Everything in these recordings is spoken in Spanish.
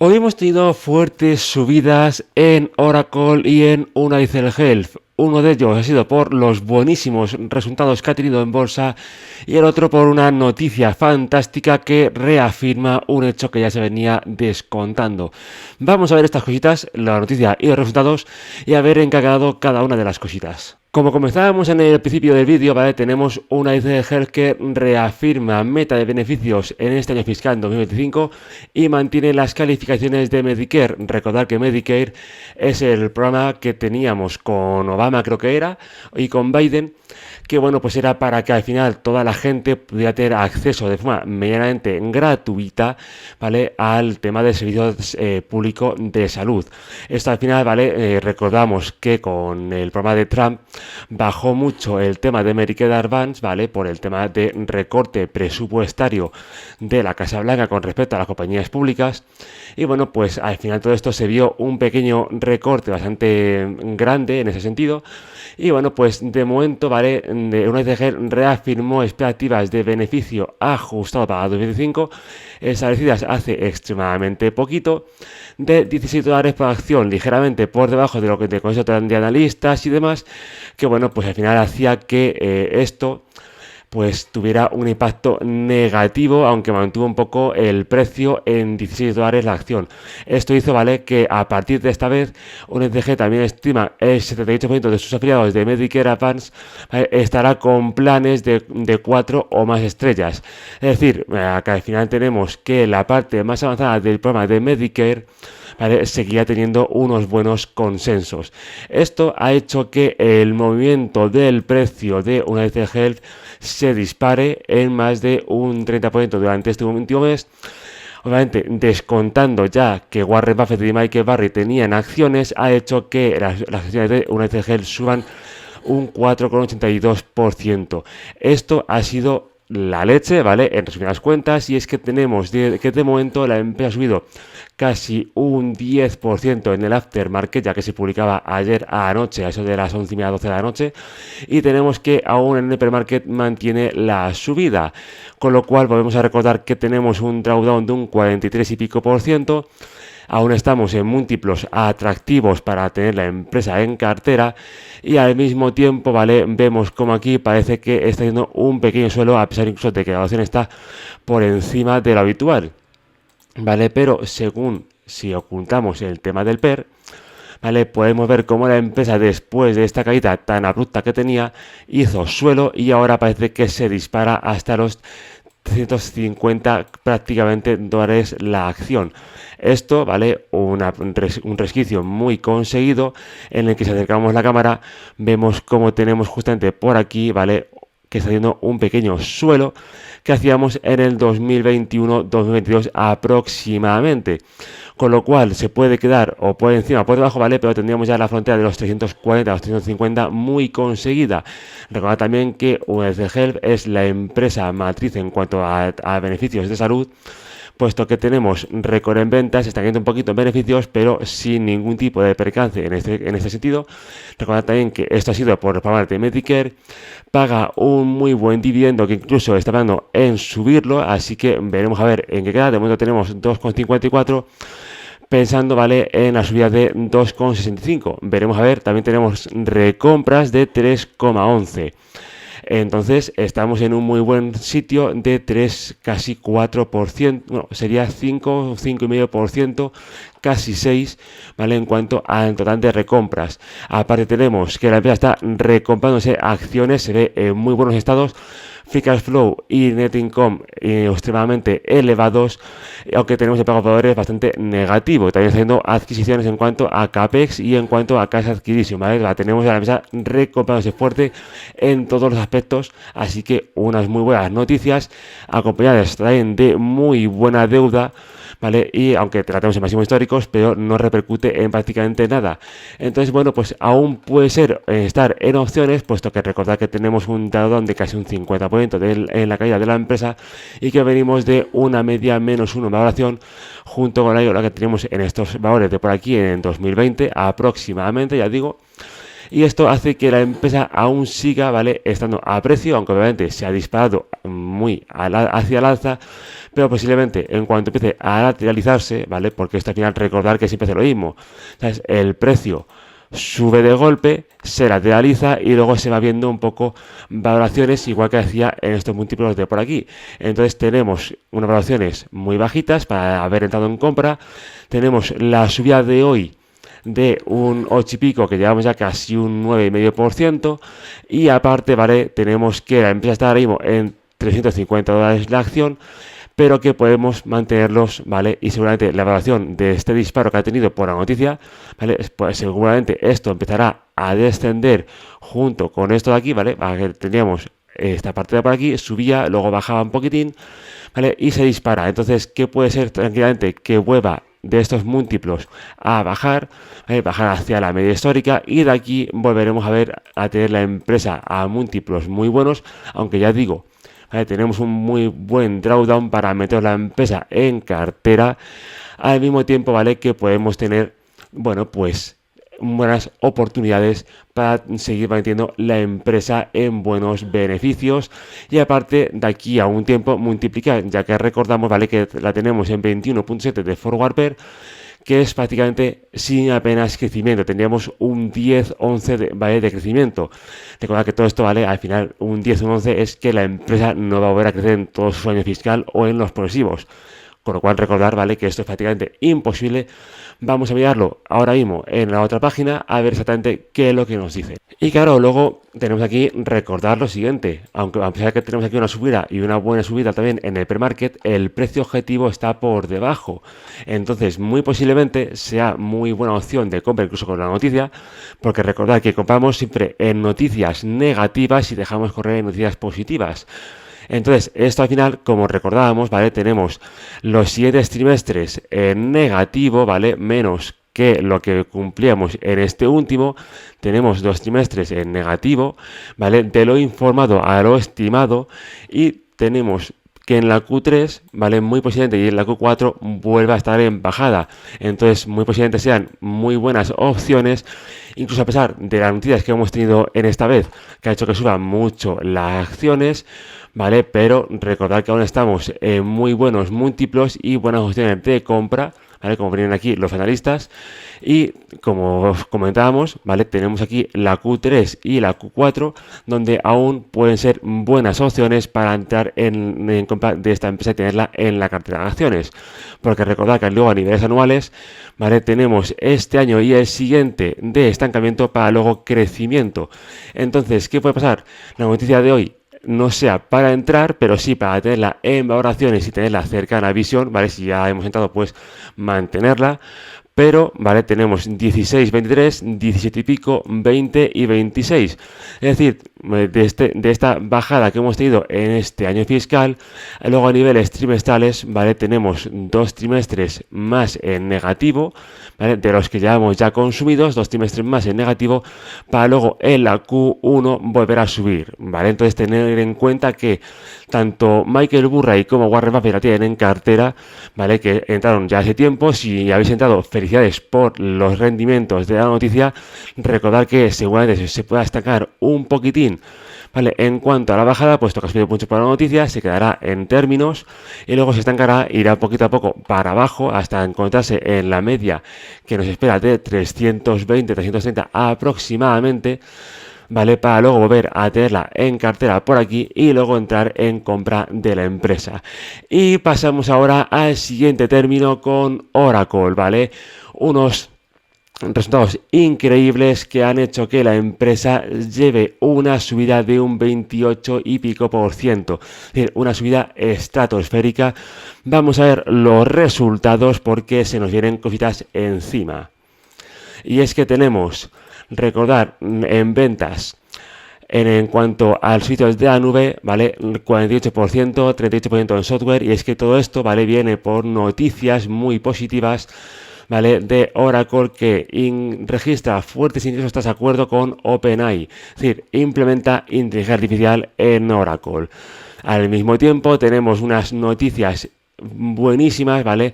Hoy hemos tenido fuertes subidas en Oracle y en United Health. Uno de ellos ha sido por los buenísimos resultados que ha tenido en bolsa y el otro por una noticia fantástica que reafirma un hecho que ya se venía descontando. Vamos a ver estas cositas, la noticia y los resultados, y a ver en qué ha quedado cada una de las cositas. Como comenzábamos en el principio del vídeo, ¿vale? Tenemos una Health que reafirma meta de beneficios en este año fiscal 2025 y mantiene las calificaciones de Medicare. Recordar que Medicare es el programa que teníamos con Obama, creo que era, y con Biden, que bueno, pues era para que al final toda la gente pudiera tener acceso de forma medianamente gratuita, ¿vale? Al tema del servicio público de salud. Esto al final, ¿vale? Recordamos que con el programa de Trump bajó mucho el tema de Medicare Advance, ¿vale? Por el tema de recorte presupuestario de la Casa Blanca con respecto a las compañías públicas. Y bueno, pues al final todo esto se vio un pequeño recorte bastante grande en ese sentido. Y bueno, pues de momento, ¿vale? Una ECG reafirmó expectativas de beneficio ajustado para 2025 establecidas hace extremadamente poquito, de $17 por acción, ligeramente por debajo de lo que te consultan de analistas y demás, que bueno, pues al final hacía que esto pues tuviera un impacto negativo, aunque mantuvo un poco el precio en $16 la acción. Esto hizo, ¿vale?, que a partir de esta vez, un ETG también estima el 78% de sus afiliados de Medicare Advance, ¿vale?, estará con planes de 4 o más estrellas. Es decir, acá al final tenemos que la parte más avanzada del programa de Medicare, ¿vale?, seguía teniendo unos buenos consensos. Esto ha hecho que el movimiento del precio de United Health se dispare en más de un 30% durante este último mes. Obviamente, descontando ya que Warren Buffett y Michael Burry tenían acciones, ha hecho que las acciones de United Health suban un 4,82%. Esto ha sido la leche, ¿vale? En resumidas cuentas, y es que tenemos que de momento la empresa ha subido casi un 10% en el aftermarket, ya que se publicaba ayer anoche, a eso de las 11:30, 12 de la noche, y tenemos que aún en el premarket mantiene la subida, con lo cual volvemos a recordar que tenemos un drawdown de un 43 y pico por ciento. Aún estamos en múltiplos atractivos para tener la empresa en cartera y al mismo tiempo, ¿vale?, vemos como aquí parece que está haciendo un pequeño suelo, a pesar incluso de que la valoración está por encima de lo habitual, ¿vale? Pero según si ocultamos el tema del PER, ¿vale?, podemos ver cómo la empresa, después de esta caída tan abrupta que tenía, hizo suelo y ahora parece que se dispara hasta los 350 prácticamente dólares la acción. Esto, ¿vale?, un resquicio muy conseguido en el que si acercamos la cámara vemos cómo tenemos justamente por aquí, ¿vale?, que está haciendo un pequeño suelo que hacíamos en el 2021-2022 aproximadamente. Con lo cual se puede quedar o por encima o por debajo, ¿vale? Pero tendríamos ya la frontera de los 340 a los 350 muy conseguida. Recordad también que United Health es la empresa matriz en cuanto a beneficios de salud, puesto que tenemos récord en ventas, está cayendo un poquito en beneficios, pero sin ningún tipo de percance en este sentido. Recordad también que esto ha sido por el programa de Medicare, paga un muy buen dividendo que incluso está hablando en subirlo, así que veremos a ver en qué queda. De momento tenemos 2,54, pensando, ¿vale?, en la subida de 2,65. Veremos a ver, también tenemos recompras de 3,11. Entonces estamos en un muy buen sitio de 3, casi 4%, bueno, sería 5, 5,5%, casi 6, ¿vale?, en cuanto al total de recompras. Aparte tenemos que la empresa está recomprándose acciones, se ve en muy buenos estados, free cash flow y net income extremadamente elevados, aunque tenemos el pago de proveedores bastante negativo. También haciendo adquisiciones en cuanto a CAPEX y en cuanto a cash adquisition, ¿vale? La tenemos a la empresa recomprándose fuerte en todos los aspectos, así que unas muy buenas noticias, acompañadas también de muy buena deuda, ¿vale? Y aunque tratemos en máximos históricos, pero no repercute en prácticamente nada. Entonces, bueno, pues aún puede ser estar en opciones, puesto que recordad que tenemos un drawdown de casi un 50% en la caída de la empresa y que venimos de una media -1 en valoración, junto con la que tenemos en estos valores de por aquí en 2020 aproximadamente, ya digo. y esto hace que la empresa aún siga, ¿vale?, estando a precio, aunque obviamente se ha disparado muy hacia el alza, pero posiblemente en cuanto empiece a lateralizarse, ¿vale?, porque esto al final recordar que siempre hace lo mismo, ¿sabes? El precio sube de golpe, se lateraliza y luego se va viendo un poco valoraciones igual que hacía en estos múltiplos de por aquí. Entonces tenemos unas valoraciones muy bajitas para haber entrado en compra, tenemos la subida de hoy de un 8 y pico, que llevamos ya casi un 9,5%, y aparte, ¿vale?, tenemos que la empresa está ahora mismo en $350 la acción, pero que podemos mantenerlos, ¿vale? Y seguramente la evaluación de este disparo que ha tenido por la noticia, ¿vale?, pues seguramente esto empezará a descender junto con esto de aquí, ¿vale? Tendríamos esta parte de por aquí, subía, luego bajaba un poquitín, ¿vale?, y se dispara. Entonces, ¿qué puede ser tranquilamente? Que vuelva de estos múltiplos a bajar, ¿vale?, bajar hacia la media histórica, y de aquí volveremos a tener la empresa a múltiplos muy buenos, aunque ya digo, ¿vale?, tenemos un muy buen drawdown para meter la empresa en cartera, al mismo tiempo, ¿vale?, que podemos tener, bueno, pues buenas oportunidades para seguir manteniendo la empresa en buenos beneficios, y aparte de aquí a un tiempo multiplicar, ya que recordamos, ¿vale?, que la tenemos en 21.7 de forward pair, que es prácticamente sin apenas crecimiento. Tendríamos un 10-11 ¿vale?, de crecimiento. Recordad que todo esto, ¿vale?, al final un 10 o un 11 es que la empresa no va a volver a crecer en todo su año fiscal o en los progresivos. Con lo cual recordar, ¿vale?, que esto es prácticamente imposible. Vamos a mirarlo ahora mismo en la otra página a ver exactamente qué es lo que nos dice. Y claro, luego tenemos aquí recordar lo siguiente: aunque a pesar de que tenemos aquí una subida y una buena subida también en el premarket, el precio objetivo está por debajo. Entonces, muy posiblemente sea muy buena opción de compra incluso con la noticia, porque recordad que compramos siempre en noticias negativas y dejamos correr en noticias positivas. Entonces, esto al final, como recordábamos, ¿vale?, tenemos los siguientes trimestres en negativo, ¿vale?, menos que lo que cumplíamos en este último. Tenemos 2 trimestres en negativo, ¿vale?, de lo informado a lo estimado, y tenemos que en la Q3, ¿vale?, muy posiblemente, y en la Q4 vuelva a estar en bajada. Entonces, muy posiblemente sean muy buenas opciones, incluso a pesar de las noticias que hemos tenido en esta vez, que ha hecho que suban mucho las acciones, ¿vale? Pero recordad que aún estamos en muy buenos múltiplos y buenas opciones de compra, ¿vale?, como ponen aquí los analistas. Y como comentábamos, ¿vale?, tenemos aquí la Q3 y la Q4, donde aún pueden ser buenas opciones para entrar en compra de esta empresa y tenerla en la cartera de acciones. Porque recordad que luego a niveles anuales, ¿vale?, tenemos este año y el siguiente de estancamiento para luego crecimiento. Entonces, ¿qué puede pasar? La noticia de hoy no sea para entrar, pero sí para tenerla en valoraciones y tenerla cercana a visión, ¿vale? Si ya hemos entrado, pues mantenerla. Pero, ¿vale?, tenemos 16, 23, 17 y pico, 20 y 26. Es decir, de esta bajada que hemos tenido en este año fiscal, luego a niveles trimestrales, ¿vale?, tenemos 2 trimestres más en negativo, ¿vale?, de los que llevamos ya consumidos, 2 trimestres más en negativo, para luego en la Q1 volver a subir, ¿vale? Entonces, tener en cuenta que tanto Michael Burry como Warren Buffett la tienen en cartera, ¿vale?, que entraron ya hace tiempo. Si habéis entrado, felicidades por los rendimientos de la noticia. Recordad que seguramente se pueda estancar un poquitín, ¿vale? En cuanto a la bajada, puesto que ha subido mucho por la noticia, se quedará en términos y luego se estancará, irá poquito a poco para abajo hasta encontrarse en la media que nos espera de 320, 330 aproximadamente, ¿vale?, para luego volver a tenerla en cartera por aquí y luego entrar en compra de la empresa. Y pasamos ahora al siguiente término con Oracle, ¿vale? Unos resultados increíbles que han hecho que la empresa lleve una subida de un 28 y pico %, es decir, una subida estratosférica. Vamos a ver los resultados porque se nos vienen cositas encima. Y es que tenemos, recordar, en ventas, en cuanto al sitios de la nube, ¿vale?, 48%, 38% en software, y es que todo esto, ¿vale?, viene por noticias muy positivas, ¿vale?, de Oracle, que registra fuertes ingresos tras acuerdo con OpenAI, es decir, implementa inteligencia artificial en Oracle. Al mismo tiempo tenemos unas noticias buenísimas, ¿vale?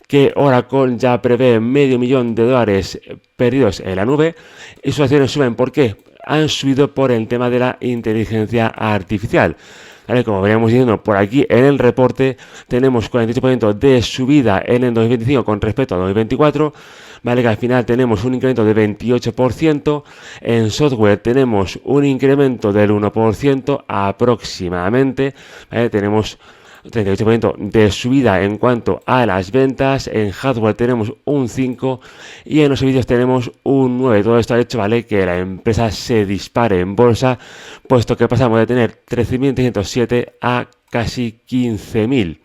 Que Oracle ya prevé $500,000 perdidos en la nube y sus acciones suben. ¿Por qué? Han subido por el tema de la inteligencia artificial. ¿Vale? Como veníamos diciendo por aquí en el reporte, tenemos 48% de subida en el 2025 con respecto a 2024. Vale, que al final tenemos un incremento de 28%, en software tenemos un incremento del 1% aproximadamente, ¿vale? Tenemos 38% de subida en cuanto a las ventas, en hardware tenemos un 5% y en los servicios tenemos un 9%. Todo esto ha hecho, ¿vale?, que la empresa se dispare en bolsa, puesto que pasamos de tener 13.307 a casi 15.000.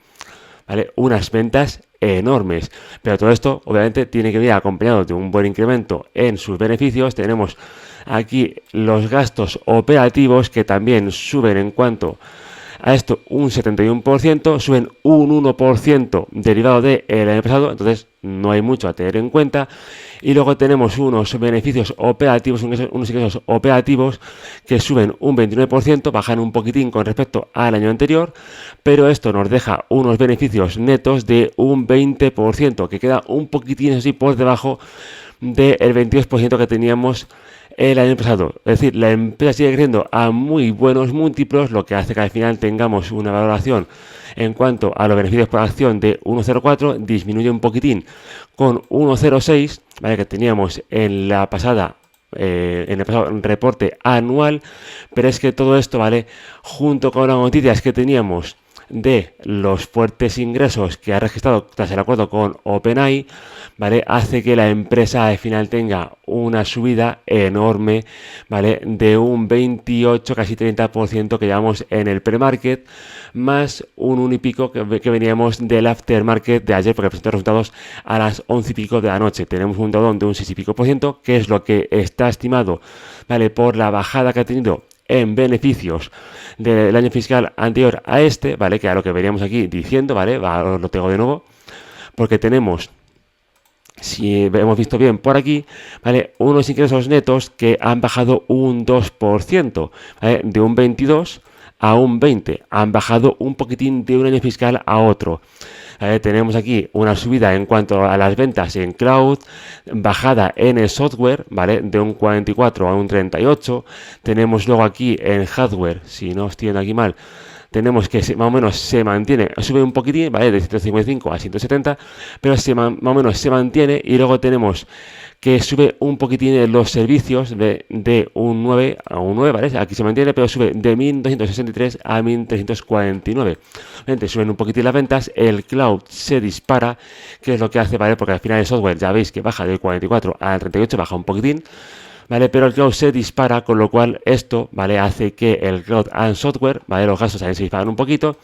¿Vale? Unas ventas enormes, pero todo esto obviamente tiene que venir acompañado de un buen incremento en sus beneficios. Tenemos aquí los gastos operativos que también suben en cuanto a esto un 71%, suben un 1% derivado del año pasado, entonces no hay mucho a tener en cuenta. Y luego tenemos unos beneficios operativos, unos ingresos operativos que suben un 29%, bajan un poquitín con respecto al año anterior, pero esto nos deja unos beneficios netos de un 20%, que queda un poquitín así por debajo del 22% que teníamos el año pasado. Es decir, la empresa sigue creciendo a muy buenos múltiplos, lo que hace que al final tengamos una valoración en cuanto a los beneficios por acción de 1,04, disminuye un poquitín con 1,06, ¿vale?, que teníamos en la pasada en el pasado reporte anual, pero es que todo esto, ¿vale?, junto con las noticias que teníamos de los fuertes ingresos que ha registrado tras el acuerdo con OpenAI, ¿vale?, hace que la empresa al final tenga una subida enorme, ¿vale?, de un 28, casi 30% que llevamos en el pre-market, más un 1 y pico que veníamos del aftermarket de ayer, porque presentó resultados a las 11 y pico de la noche. Tenemos un down de un 6 y pico por ciento, que es lo que está estimado, ¿vale?, por la bajada que ha tenido en beneficios del año fiscal anterior a este, ¿vale?, que a lo que veníamos aquí diciendo, ¿vale?, os lo tengo de nuevo, porque tenemos, si hemos visto bien por aquí, ¿vale?, unos ingresos netos que han bajado un 2%, ¿vale?, de un 22 a un 20, han bajado un poquitín de un año fiscal a otro. Tenemos aquí una subida en cuanto a las ventas en cloud, bajada en el software, ¿vale?, de un 44 a un 38. Tenemos luego aquí en hardware, si no estoy viendo aquí mal, tenemos que más o menos se mantiene, sube un poquitín, ¿vale?, de 155 a 170, pero más o menos se mantiene. Y luego tenemos que sube un poquitín en los servicios de un 9 a un 9, ¿vale? Aquí se mantiene, pero sube de 1.263 a 1.349. Obviamente suben un poquitín las ventas, el cloud se dispara, que es lo que hace, ¿vale?, porque al final el software ya veis que baja del 44 al 38, baja un poquitín, ¿vale?, pero el cloud se dispara, con lo cual esto, ¿vale?, hace que el cloud and software, ¿vale?, los gastos también se disparan un poquito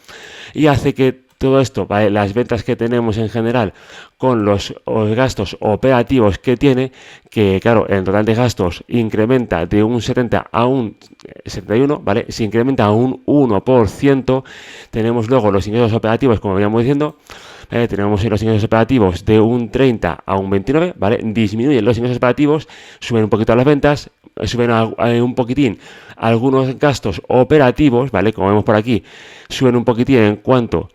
y hace que todo esto, ¿vale?, las ventas que tenemos en general con los gastos operativos que tiene, que claro, el total de gastos incrementa de un 70 a un 71, ¿vale?, se incrementa a un 1%. Tenemos luego los ingresos operativos, como veníamos diciendo, tenemos los ingresos operativos de un 30 a un 29, ¿vale? Disminuyen los ingresos operativos, suben un poquito las ventas, suben un poquitín algunos gastos operativos, ¿vale?, como vemos por aquí, suben un poquitín en cuanto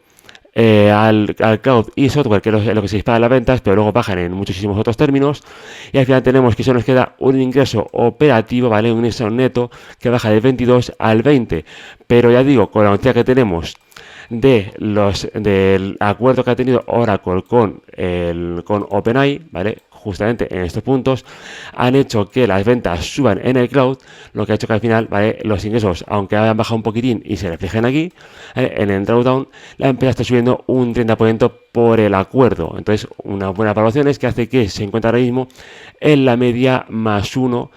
al cloud y software, que es lo que se dispara las ventas, pero luego bajan en muchísimos otros términos, y al final tenemos que se nos queda un ingreso operativo, ¿vale?, un ingreso neto que baja del 22 al 20, pero ya digo, con la noticia que tenemos del acuerdo que ha tenido Oracle con OpenAI, ¿vale?, justamente en estos puntos, han hecho que las ventas suban en el cloud, lo que ha hecho que al final, ¿vale?, los ingresos, aunque hayan bajado un poquitín y se reflejen aquí, en el drawdown, la empresa está subiendo un 30% por el acuerdo. Entonces, una buena valoración es que hace que se encuentre ahora mismo en la media +1,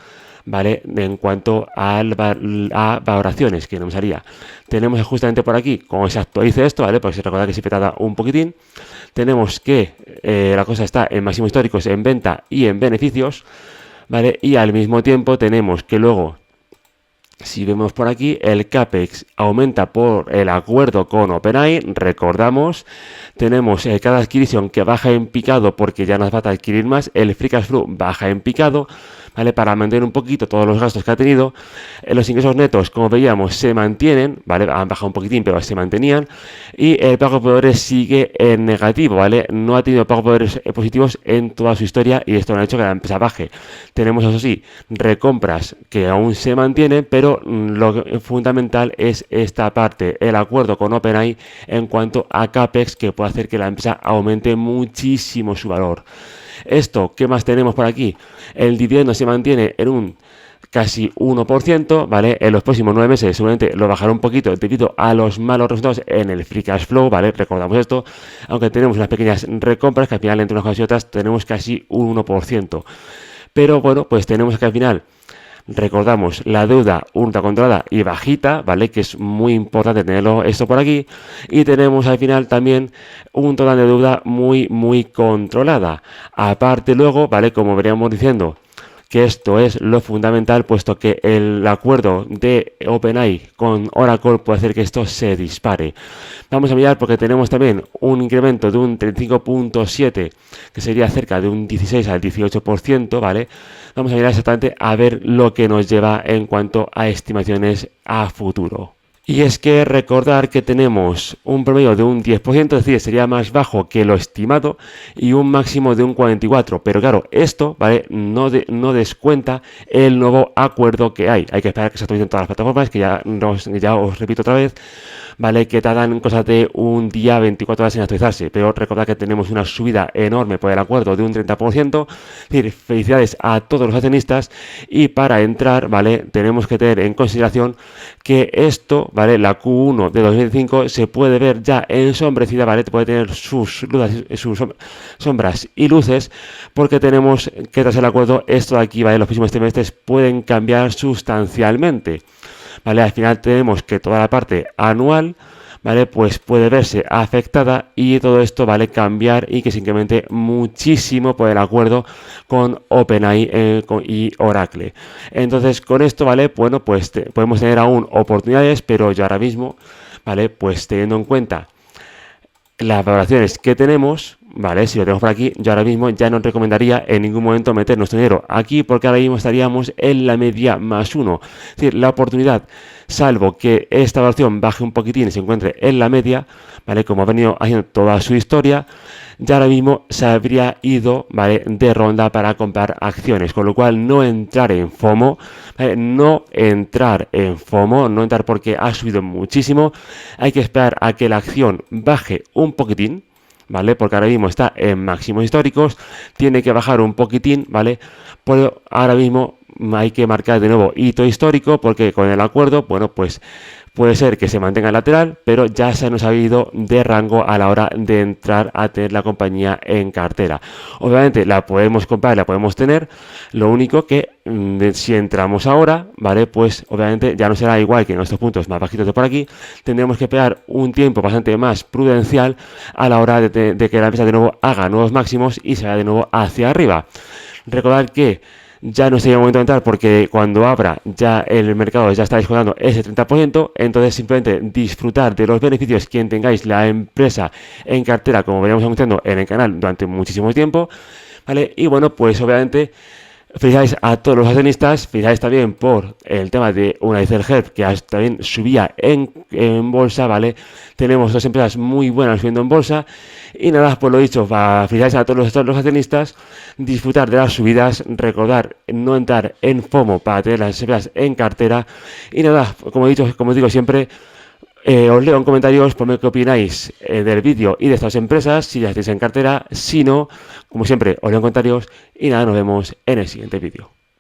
¿vale?, en cuanto a valoraciones, que no me salía. Tenemos justamente por aquí, como se actualice esto, ¿vale?, porque se recuerda que siempre tarda un poquitín. Tenemos que la cosa está en máximos históricos en venta y en beneficios, ¿vale?, y al mismo tiempo tenemos que luego, si vemos por aquí, el CAPEX aumenta por el acuerdo con OpenAI. Recordamos, tenemos cada adquisición que baja en picado porque ya nos va a adquirir más, el Free Cash Flow baja en picado, ¿vale? Para mantener un poquito todos los gastos que ha tenido. Los ingresos netos, como veíamos, se mantienen, ¿vale? Han bajado un poquitín, pero se mantenían. Y el pago de proveedores sigue en negativo, ¿vale? No ha tenido pago de proveedores positivos en toda su historia y esto no ha hecho que la empresa baje. Tenemos, eso sí, recompras que aún se mantienen, pero lo fundamental es esta parte, el acuerdo con OpenAI en cuanto a CAPEX, que puede hacer que la empresa aumente muchísimo su valor. Esto, ¿qué más tenemos por aquí? El dividendo se mantiene en un casi 1%, ¿vale? En los próximos 9 meses seguramente lo bajará un poquito debido a los malos resultados en el free cash flow, ¿vale? Recordamos esto, aunque tenemos unas pequeñas recompras que al final entre unas cosas y otras tenemos casi un 1%. Pero bueno, pues tenemos que al final recordamos la deuda ultra controlada y bajita, ¿vale? Que es muy importante tenerlo esto por aquí. Y tenemos al final también un total de deuda muy controlada. Aparte luego, ¿vale? Como veríamos diciendo, que esto es lo fundamental, puesto que el acuerdo de OpenAI con Oracle puede hacer que esto se dispare. Vamos a mirar porque tenemos también un incremento de un 35.7, que sería cerca de un 16 al 18%, ¿vale? Vamos a mirar exactamente a ver lo que nos lleva en cuanto a estimaciones a futuro. Y es que recordar que tenemos un promedio de un 10%, es decir, sería más bajo que lo estimado, y un máximo de un 44%. Pero claro, esto, ¿vale? No descuenta el nuevo acuerdo que hay. Hay que esperar que se actualicen todas las plataformas, que ya os repito otra vez, ¿vale? Que tardan cosas de un día, 24 horas en actualizarse. Pero recordad que tenemos una subida enorme por el acuerdo de un 30%. Es decir, felicidades a todos los accionistas. Y para entrar, ¿vale? Tenemos que tener en consideración que esto, ¿vale? La Q1 de 2025 se puede ver ya ensombrecida, ¿vale? Puede tener sus sombras y luces, porque tenemos que tras el acuerdo esto de aquí, ¿vale? Los próximos trimestres pueden cambiar sustancialmente, ¿vale? Al final tenemos que toda la parte anual, ¿vale? Pues puede verse afectada y todo esto, ¿vale? Cambiar y que se incremente muchísimo por el acuerdo con OpenAI y Oracle. Entonces, con esto, ¿vale? Bueno, pues podemos tener aún oportunidades, pero yo ahora mismo, ¿vale? Pues teniendo en cuenta las valoraciones que tenemos, ¿vale? Si lo tenemos por aquí, yo ahora mismo ya no recomendaría en ningún momento meter nuestro dinero aquí, porque ahora mismo estaríamos en la media +1. Es decir, la oportunidad, salvo que esta valoración baje un poquitín y se encuentre en la media, ¿vale? Como ha venido haciendo toda su historia, ya ahora mismo se habría ido, ¿vale? De ronda para comprar acciones, con lo cual no entrar en FOMO, ¿vale? No entrar porque ha subido muchísimo, hay que esperar a que la acción baje un poquitín, ¿vale? Porque ahora mismo está en máximos históricos, tiene que bajar un poquitín, ¿vale? Pero ahora mismo hay que marcar de nuevo hito histórico, porque con el acuerdo, bueno, pues puede ser que se mantenga lateral, pero ya se nos ha ido de rango a la hora de entrar a tener la compañía en cartera. Obviamente la podemos comprar, la podemos tener, lo único que si entramos ahora, ¿vale? Pues obviamente ya no será igual que en estos puntos más bajitos de por aquí, tendremos que esperar un tiempo bastante más prudencial a la hora de que la empresa de nuevo haga nuevos máximos y se vaya de nuevo hacia arriba. Recordad que ya no sería el momento de entrar, porque cuando abra ya el mercado ya está descontando ese 30%, entonces simplemente disfrutar de los beneficios quien tengáis la empresa en cartera, como veníamos anunciando en el canal durante muchísimo tiempo, ¿vale? Y bueno, pues obviamente felicidades a todos los accionistas, felicidades también por el tema de United Health, que también subía en bolsa, ¿vale? Tenemos dos empresas muy buenas subiendo en bolsa. Y nada, pues lo dicho, felicidades a todos los accionistas, disfrutar de las subidas, recordar no entrar en FOMO para tener las empresas en cartera. Y nada, como digo siempre, os leo en comentarios, ponme qué opináis del vídeo y de estas empresas, si las tenéis en cartera. Si no, como siempre, os leo en comentarios y nada, nos vemos en el siguiente vídeo.